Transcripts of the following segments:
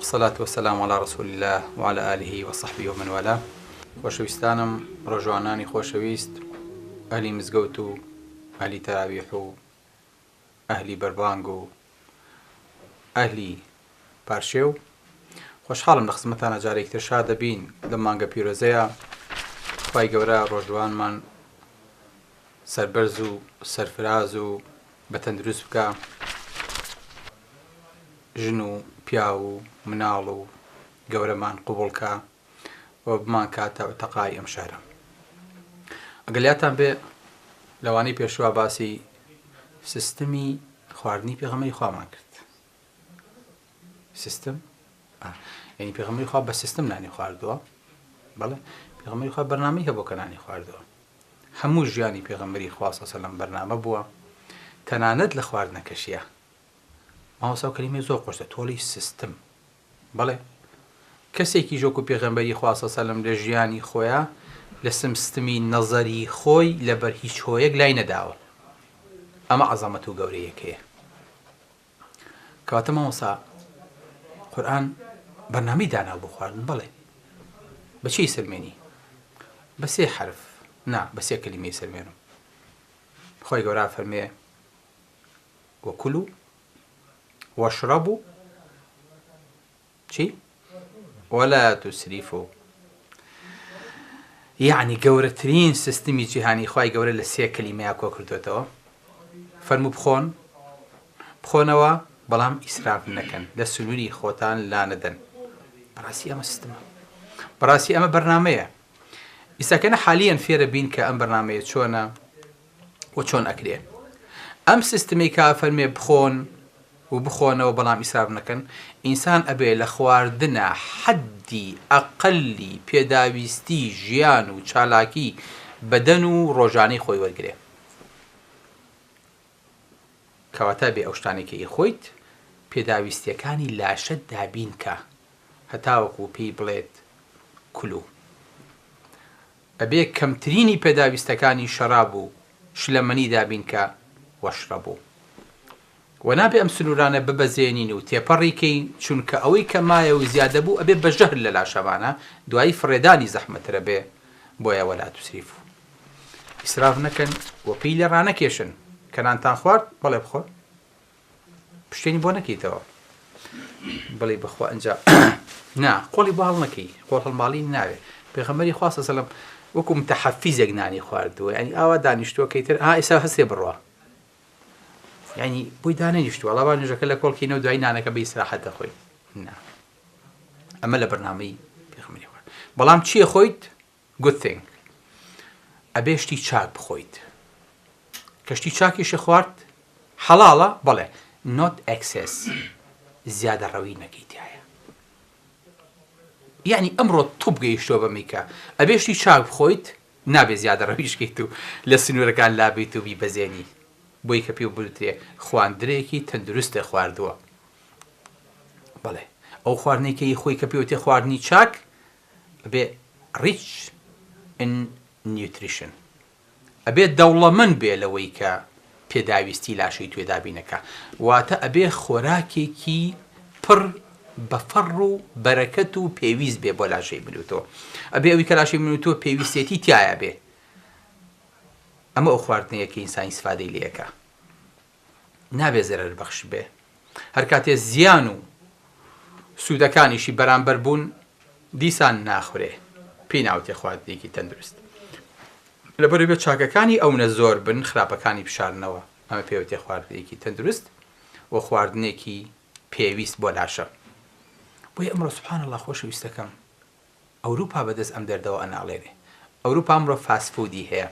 والصلاة والسلام على رسول الله وعلى آله وصحبه ومن والاه. خۆشەویستانم، ڕۆژوانانی خۆشەویست، ئەهلی مزگەوت و ئەهلی تەراویح و ئەهلی بەربانگ و ئەهلی پارشێو، خۆشحاڵم لە خزمەتانە جارێکتر شاد دەبین لەم مانگە پیرۆزەیە. خوای گەورە ڕۆژوانمان سەربەرز و سەرفراز و بەتەندروست بکە، ژن و پیا و مناڵ و گەورەمان قوبوڵکە و بمان کاتە تەقای ئەم شارە. ئەگەلیاتان بێ لەوانەی پێشوا باسی سیستمی خواردنی پێغەمبەری خوامان کرد. سیستم یعنی پێغەمبەری خوا بە سیستم نانی خواردووە. بەڵێ، پێغەمبەری خوا بەرنامەی هەبوو کە نانی خواردووە. هەموو ژیانی پێغەمبەری خوا صلی الله علیه و سەلەم بەرنامە بووە، تەنانەت لە خواردنەکەشیە. ماوەسا و کەلیمەی زۆر خۆشە، تۆڵی سیستم. بەڵێ، کەسێکی ژۆک و پێغەمبەری خوا صلی الله علیه و سەلەم لە ژیانی خۆیە لە سیستمی نەزەری خۆی لەبەر هیچ هۆیەک لای نەداوە. ئەمە عەزەمەت و گەورەیەکەیە. کەواتە مامۆستا، قورئان بەرنامەی داناو بۆ خواردن. بەڵێ، بەچی سلمێنی؟ بە سێ حرف، نا، بە سێ کەلیمەی سلمێنم. خۆی گەورە فەرمێ: وەکولوا واشربوا چی؟ ولا تسرفوا. یعنی گەورەترین سیستمی جیهانی خوای گەورە لە سێ کەلیمەیە کۆ کردوێتەوە. فەرموو بخۆنەوە، بەڵام ئیسراف نەکەن، لە سنووری خۆتان لا نەدەن. بەڕاستی ئەمە سیستمە، بەڕاستی ئەمە بەرنامەیە. ئیساکەنە حالیان فێرە بین کە ئەم بەرنامەیە چۆنە و چۆن ئەکرێ. ئەم سیستمی کە فەرمێ بخۆن و بخۆنەوە بەڵام ئیسراف نەکەن، ئینسان ئەبێ لە خواردنە حەدی ئەقەلی پێداویستی ژیان و چالاکی بەدەن و ڕۆژانەی خۆی وەرگرێ. کەواتە بێ ئەو شتانێکی خۆیت پێداویستیەکانی لاشت دابین کە هەتاوەکو پێی بڵێت کولو. ئەبێ کەمترینی پێداویستەکانی شەراب و شلەمەنی دابین کە وەشرەبوو. و نابێ ئەم سنوورانە ببەزێنین و تێپەڕیکەین، چونکە ئەوەی کە مایە و زیادە بوو ئەبێ بە ژەهر لە لاشەوانە دوایی فڕێدانی زەحمەترە بێ. بۆیە وەلا تسریفوا، ئیسراف نەکەن و پێی لێ ڕانەکێشن. کەنانتان خوارد، بەڵێ بخۆ، پشتێنی بۆ نەکەیتەوە. بڵێ بخوا ئەنجا نا، قۆڵی بۆ هەڵ نەکەی، قۆڵ هەڵماڵی ناوێ. پێغەمبەری خوا صلی الله علیه و سەلەم وەکو متەحەفیزێک نانی خواردووە، یعنی ئاوا دانیشتووە کەیتر ئێستا هەستێ بڕوا، یعنی بۆی دانەنیشتووە ئەڵا با نوێژەکە لە کۆڵکەینەوە دوای نانەکە بە ئیستراحەت دەخۆی. نا، ئەمە لە بەرنامەی پێغەمبەری خوا. بەڵام چییە خۆیت؟ good thing. ئەبێ شتی چاک بخۆیت. کە شتی چاکیشە خوارد حەڵاڵە، بەڵێ، not excess، زیادە ڕەوی نەکەیتایە. یعنی ئەمڕۆ توو بگەیشتۆ بەمیکە ئەبێ شتی چاک بخۆیت، نابێ زیادە ڕەویشکەیت و لە سنوورەکان لابیت و بیبەزێنی. بۆی کە پێ بڵێترێ خواردنێکی تەندروستە خواردووە. بەڵێ، ئەو خواردنێکی خۆی کە پێوتێ خواردنی چاک ئەبێ rich in nutrition، ئەبێ دەوڵەمەند بێ لەوەی کە پێداویستی لاشەی توێدابینەکە. واتە ئەبێ خۆراکێکی پڕ بە فەڕ و بەرەکەت و پێویست بێ بۆ لاشەی مروتۆ. ئەبێ ئەوی کە لاشەی مروتۆ پێویستێتی تایە بێ. ئەمە ئەو خواردنەیە کە ئینسان ئیسفادەی لێەکە. نابێ زەرەر بەخش بێ. هەر کاتێ زیان و سوودەکانیشی بەرامبەر بوون، دیسان ناخورێ. پێی ناوتێ خواردنێکی تەندروست. لەبەرەوەی چاکەکانی ئەوە زۆر بن، خراپەکانی بشارنەوە. ئەمە پێوتێ خواردنێکی تەندروست و خواردنێکی پێویست بۆ لاشە. بۆیە ئەمڕۆ سوبحان الله خۆشەویستەکەم، ئەوروپا بەدەست ئەم دەردەوە ئەناڵێنێ. ئەوروپا ئەمڕۆ فاستفودی هەیە،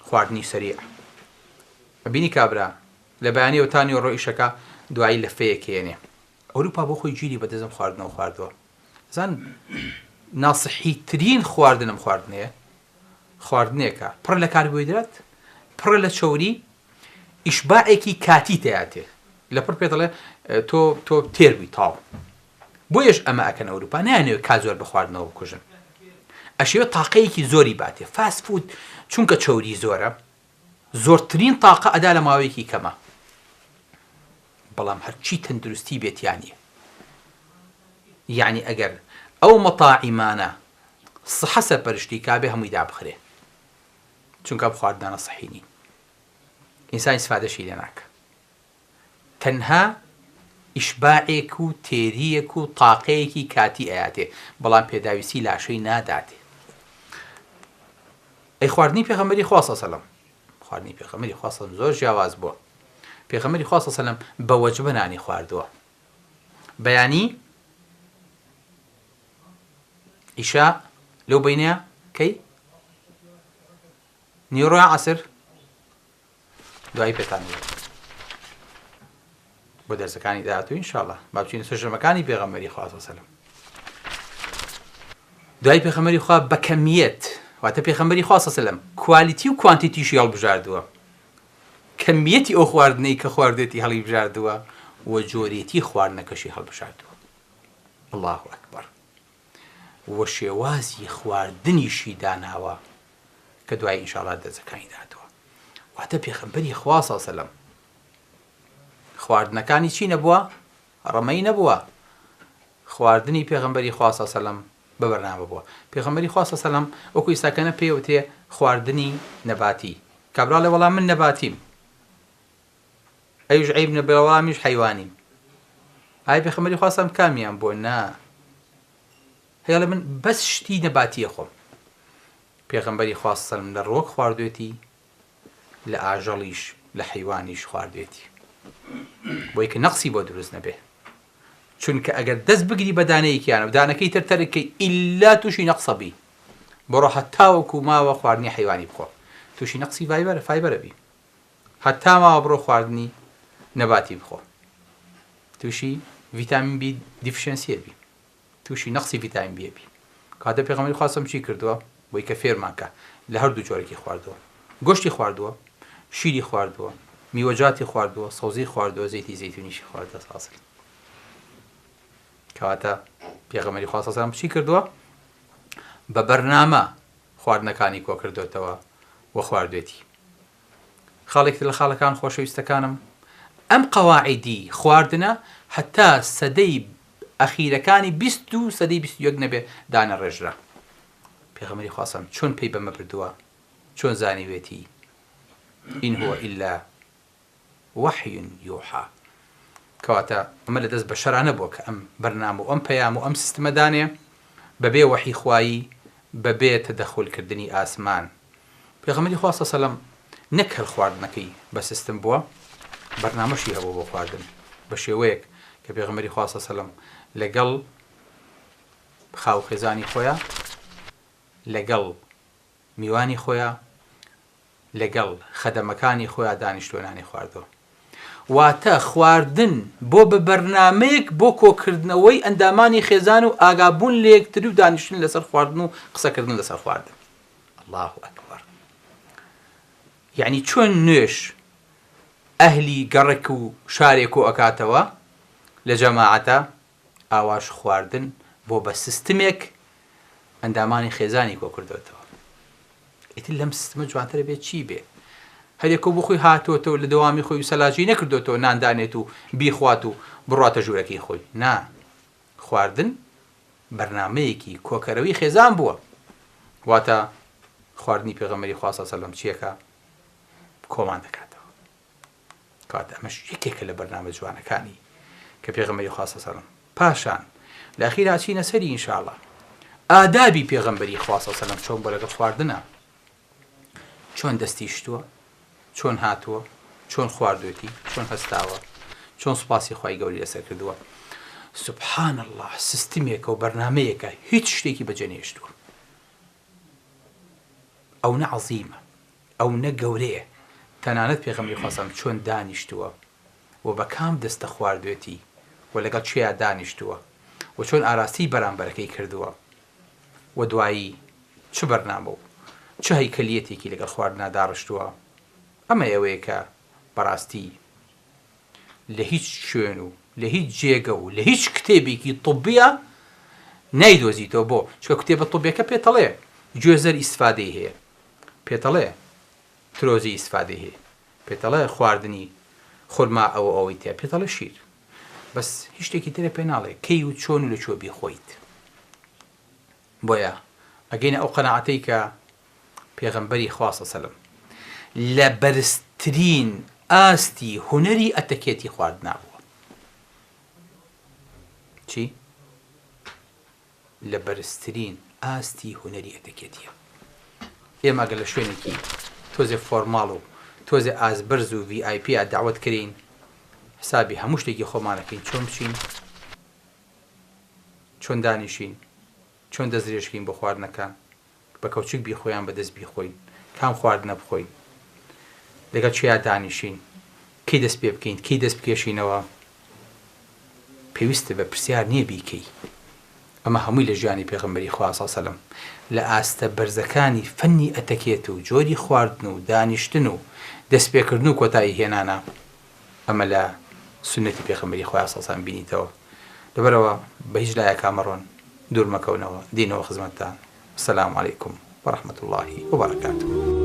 خواردنی سەریع. بینی کابرا لە بەیانیەوە تانی و ڕۆیشەکە دوایی لە فەیەکێنێ. ئەوروپا بۆ خۆی گیری بەدەستم خواردنەوە خواردووە. زان ناسحیترین خواردنم خواردنەیە، خواردنێکە پڕ لە کاربۆیدرات، پڕ لە چەوری، ئیشباعێکی کاتی تەیاتێ. لە پڕ پێ دەڵێ تۆ تێربووی تاو. بۆیەش ئەمە ئەکەن ئەوروپا، نایانەوێت کا زۆر بخواردنەوە بکوژن. ئەشێوە تاقەیەکی زۆری باتێ. فاست فود چونکە چەوری زۆرە، زۆرترین تاقە ئەدا لە ماوەیەکی کەمە. بەڵام هەرچی تەندروستی بێتیانیە. یعنی ئەگەر ئەو مەتاعیمانە سەحە سەرپەرشتی کابێ هەمووی دابخرێ، چونکە خواردنانە سەحی نین، ئینسان ئیسفادەشی لێ ناکە، تەنها ئیشباعێک و تێریەک و تاقەیەکی کاتی ئەیاتێ، بەڵام پێداویستی لاشەی ناداتێ. ئەی خواردنی پێغەمبەری خوا صلی الله علیه و سلم، خواردنی پێغەمبەری خوا صلی الله علیه و سلم زۆر جیاواز بووە. پێغەمبەری خوا صلی الله علیه و سلم بە وەجبە نانی خواردووە، بەیانی ئیشا لەو بینەیە کەی نیوڕۆی عەسر دوای پێتان بۆ دەرسەکانی داهاتوو ئینشاءڵڵا با بچینە سەرژەمەکانی پێغەمبەری خوا صلی الله علیه و سلم. دوای پێغەمبەری خوا بە کەمیەت، واتە پێغەمبەری خوا صلی الله علیه و سلم کوالیتی و کوانتیتیشی هەڵبژاردووە، کەمیەتی ئەو خواردنەی کە خواردێتی هەڵی بژاردووە و جۆرێتی خواردنەکەشی هەڵبژاردووە. الله ئەکبەر. و شێوازی خواردنیشی داناوە کە دوای ئینشاءڵڵا دەرسەکانی داهاتووە. واتە پێغەمبەری خوا صلی الله علیه و سلم خواردنەکانی چی نەبووە؟ ڕەمەی نەبووە. خواردنی پێغەمبەری خوا صلی الله علیه و سلم بە بەرنامە بووە. پێغەمبەری خوا صلی الله علیه و سلم وەکو ئێستاکەنە پێوتێ خواردنی نەباتی، کابرا لێ وەڵام من نەباتیم، ئەویش عەیب نەبێ وەڵامیش حەیوانیم. ئای پێغەمبەری خوا صلی الله علیه و سلم کامیان بۆ؟ نا، هێڵە من بەس شتی نەباتیە خۆم. پێغەمبەری خوا صلی الله علیه و سلم لە ڕۆک خواردوێتی، لە ئاژەڵیش لە حەیوانیش خواردوێتی، بۆی کە نەقسی بۆ دروست نەبێ. چونکە ئەگەر دەست بگری بە دانەیەکیانە و دانەکەی تەرتەرەکەی ئیلا تووشی نەقسە بی، بڕۆ هەتا وەکو ماوە خواردنی حەیوانی بخۆ، تووشی نەقسی فایبەرە بی، هەتا ماوە بڕۆ خواردنی نەباتی بخۆ، تووشی ڤیتامین بی دیفشنسیە بی، تووشی نەقسی ڤیتامین بیە بی. کاتە پێغەمبەری خوا صلی الله علیه و سلم چی کردووە؟ بۆی کە فێرمانکە لە هەردوو جۆرێکی خواردووە، گۆشتی خواردووە، شیری خواردووە، میوەجاتی خواردووە، سەوزی خواردووە، زەیتی زەیتونیشی خواردووە. ساسل کەواتە پێغەمبەری خوا صلی الله علیه و سلم چی کردووە؟ بە بەرنامە خواردنەکانی کۆ کردوێتەوە و خواردوێتی. خاڵێک لە خاڵەکان خۆشەویستەکانم، ئەم قەواعیدی خواردنە هەتا سەدەی ئەخیرەکانی 20 و سەدەی 21 نەبێ دانە ڕێژرا. پێغەمبەری خوا صلی الله علیه و سلم چۆن پێی بەمە بردووە، چۆن زانیوێتی؟ ئین هو ئیلا وحی یوحا. کەواتە ئەمە لە دەست بە شەرانە بووە کە ئەم بەرنامە و ئەم پەیام و ئەم سیستمەدانێ بەبێ وحی خوایی، بەبێ تەدەخولکردنی ئاسمان. پێغەمبەری خوا صلی الله علیه و سلم نەک هەر خواردنەکەی بە سیستم بووە، بەرنامەشی هەبوو بۆ خواردن بە شێوەیەک کە پێغەمبەری خوا صلی الله علیه و سلم لەگەڵ خاوخێزانی خۆیان، لەگەڵ میوانی خۆیان، لەگەڵ خەدەمەکانی خۆیان دانیشتوێنانی خواردەوە. واتە خواردن بۆ بە بەرنامەیەک بۆ کۆکردنەوەی ئەندامانی خێزان و ئاگابوون لە یەکتر و دانیشتن لەسەر خواردن و قسەکردن لەسەر خواردن. الله ئەکبەر. یعنی چۆن نوێش ئەهلی گەڕێک و شارێک و ئەکاتەوە لە جەماعەتە، ئاواش خواردن بۆ بە سیستمێک ئەندامانی خێزانی کۆ کردوێتەوە. ئیتر لەم سیستمە جوانترە بێت چی بێ؟ هەرێکۆ بۆ خۆی هاتوۆتەوە لە دەوامی خۆی و سەلاجی نەکردوێتەوە ناندانێت و بیخوات و بڕاتە ژوورەکەی خۆی. نا، خواردن بەرنامەیەکی کۆکەرەوەی خێزان بووە. واتە خواردنی پێغەمبەری خوا صلی الله علیه و سلم چیەکە؟ کۆمان دەکاتەوە. کەواتە ئەمەش یەکێکە لە بەرنامە جوانەکانی کە پێغەمبەری خوا صلی الله علیه و سلم. پاشان لە ئەخیرا چینە سەری ئینشاءڵڵا ئادابی پێغەمبەری خوا صلی الله علیه و سلم چۆن بۆ لەگەڵ خواردنە، چۆن دەستی شتووە، چۆن هاتووە، چۆن خواردوێتی، چۆن هەستاوە، چۆن سوپاسی خوای گەوری لەسەر کردووە. سبحان الله، سیستمێکە و بەرنامەیەکە هیچ شتێکی بەجێ نێشتووە. ئەو نە عەزیمە، ئەو نە گەورەیە. تەنانەت پێغەمبەری خوا صلی الله علیه و سلم چۆن دانیشتووە و بە کام دەستە خواردوێتی و لەگەڵ چیا دانیشتووە و چۆن ئاراستی بەرامبەرەکەی کردووە و دوایی چ بەرنامە و چ هەیکەلیەتێکی لەگەڵ خواردنا داڕشتووە. ئەمە ئەوەیە کە بەڕاستی لە هیچ شوێن و لە هیچ جێگە و لە هیچ کتێبێکی طبیە نایدۆزیتەوە. بۆ چکە کتێبە طبیەکە پێتەڵێ گوێزەر ئیسفادەی هەیە، پێتەڵێ ترۆزی ئیسفادەی هەیە، پێتەڵێ خواردنی خورما ئەوەی تێ، پێتەڵێ شیر. بەس هیچ شتێکی ترە پێ ناڵێ کەی و چۆن و لەکوێ بیخۆیت. بۆیە ئەگەینە ئەو قەناعەتەی کە پێغەمبەری خوا صلی الله علیه و سەلەم لە بەرزترین ئاستی هونەری ئەتەکێتی خواردنا بووە. چی؟ لە بەرزترین ئاستی هونەری ئەتەکێتیە. ئێمە ئەگەر لە شوێنێکی تۆزێ فۆرماڵ و تۆزێ ئازبرز و VIP داوەت کرین حسابی هەموو شتێکی خۆمانەکەین چۆن بچین، چۆن دانیشین، چۆن دەستدرێژکەین بۆ خواردنەکان، بە کەوچک بیخۆیان بەدەست بیخۆین، کام خواردنە بخۆین، لەگەڵ چیا دانیشین، کەی دەست پێ بکەین، کەی دەست بکێشینەوە، پێویستە بە پرسیار نییە بیکەی. ئەمە هەمووی لە ژیانی پێغەمبەری خوا صلی الله علیه و سەلەم لە ئاستە بەرزەکانی فەنی ئەتەکێت و جۆری خواردن و دانیشتن و دەستپێکردن و کۆتایی هێنانە ئەمە لە سنەتی پێغەمبەری خوا صلی الله علیه و سەلەم بینیتەوە. لەبەرەوە بە هیچ لایەک ئامەڕۆن دوور مەکەونەوە، دینەوە خزمەتتان. السلام علیکم ورحمة الله وبركاته.